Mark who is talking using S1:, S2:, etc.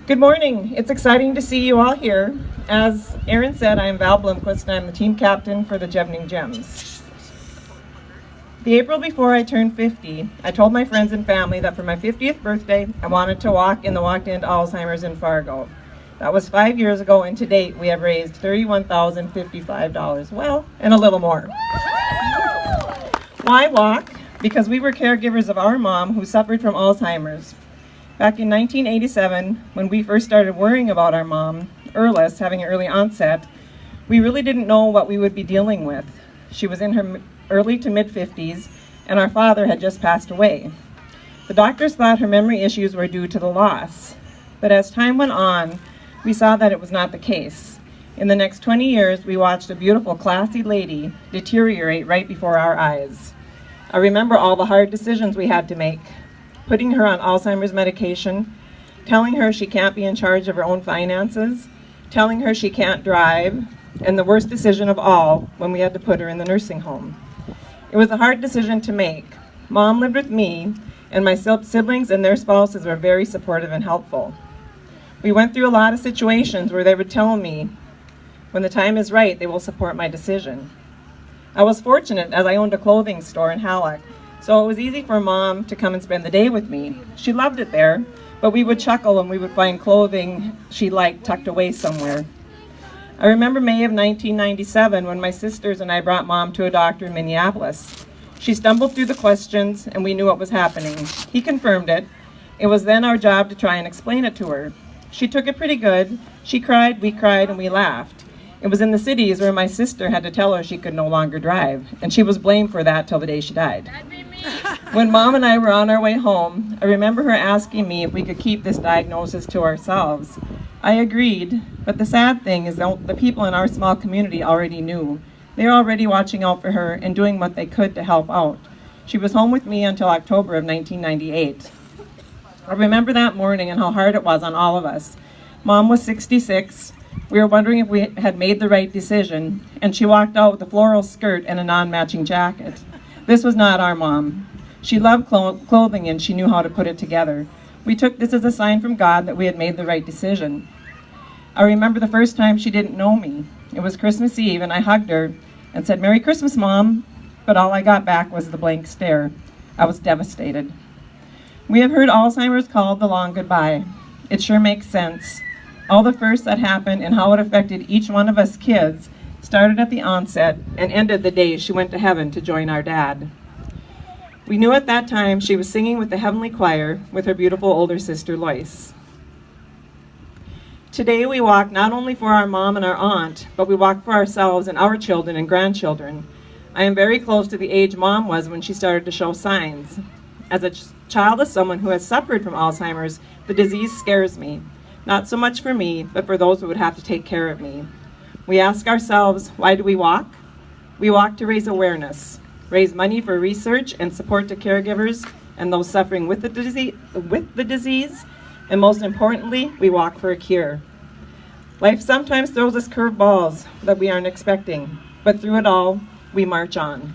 S1: Good morning. It's exciting to see you all here. As Erin said, I am Val Blomquist and I'm the team captain for the Jevning Gems. The April before I turned 50, I told my friends and family that for my 50th birthday, I wanted to walk in the Walk to End Alzheimer's in Fargo. That was 5 years ago, and to date, we have raised $31,055. Well, and a little more. Why walk? Because we were caregivers of our mom who suffered from Alzheimer's. Back in 1987, when we first started worrying about our mom, Erlis, having an early onset, we really didn't know what we would be dealing with. She was in her early to mid-50s, and our father had just passed away. The doctors thought her memory issues were due to the loss, but as time went on, we saw that it was not the case. In the next 20 years, we watched a beautiful, classy lady deteriorate right before our eyes. I remember all the hard decisions we had to make. Putting her on Alzheimer's medication, telling her she can't be in charge of her own finances, telling her she can't drive, and the worst decision of all, when we had to put her in the nursing home. It was a hard decision to make. Mom lived with me, and my siblings and their spouses were very supportive and helpful. We went through a lot of situations where they would tell me, when the time is right, they will support my decision. I was fortunate as I owned a clothing store in Halleck, so it was easy for Mom to come and spend the day with me. She loved it there, but we would chuckle when we would find clothing she liked tucked away somewhere. I remember May of 1997 when my sisters and I brought Mom to a doctor in Minneapolis. She stumbled through the questions and we knew what was happening. He confirmed it. It was then our job to try and explain it to her. She took it pretty good. She cried, and we laughed. It was in the cities where my sister had to tell her she could no longer drive, and she was blamed for that till the day she died.
S2: That'd be me.
S1: When Mom and I were on our way home, I remember her asking me if we could keep this diagnosis to ourselves. I agreed, but the sad thing is that the people in our small community already knew. They were already watching out for her and doing what they could to help out. She was home with me until October of 1998. I remember that morning and how hard it was on all of us. Mom was 66. We were wondering if we had made the right decision, and she walked out with a floral skirt and a non-matching jacket. This was not our mom. She loved clothing and she knew how to put it together. We took this as a sign from God that we had made the right decision. I remember the first time she didn't know me. It was Christmas Eve, and I hugged her and said, "Merry Christmas, Mom," but all I got back was the blank stare. I was devastated. We have heard Alzheimer's called the long goodbye. It sure makes sense. All the firsts that happened and how it affected each one of us kids started at the onset and ended the day she went to heaven to join our dad. We knew at that time she was singing with the heavenly choir with her beautiful older sister Lois. Today we walk not only for our mom and our aunt, but we walk for ourselves and our children and grandchildren. I am very close to the age Mom was when she started to show signs. As a child of someone who has suffered from Alzheimer's, the disease scares me. Not so much for me, but for those who would have to take care of me. We ask ourselves, why do we walk? We walk to raise awareness, raise money for research and support to caregivers and those suffering with the disease, and most importantly, we walk for a cure. Life sometimes throws us curveballs that we aren't expecting, but through it all, we march on.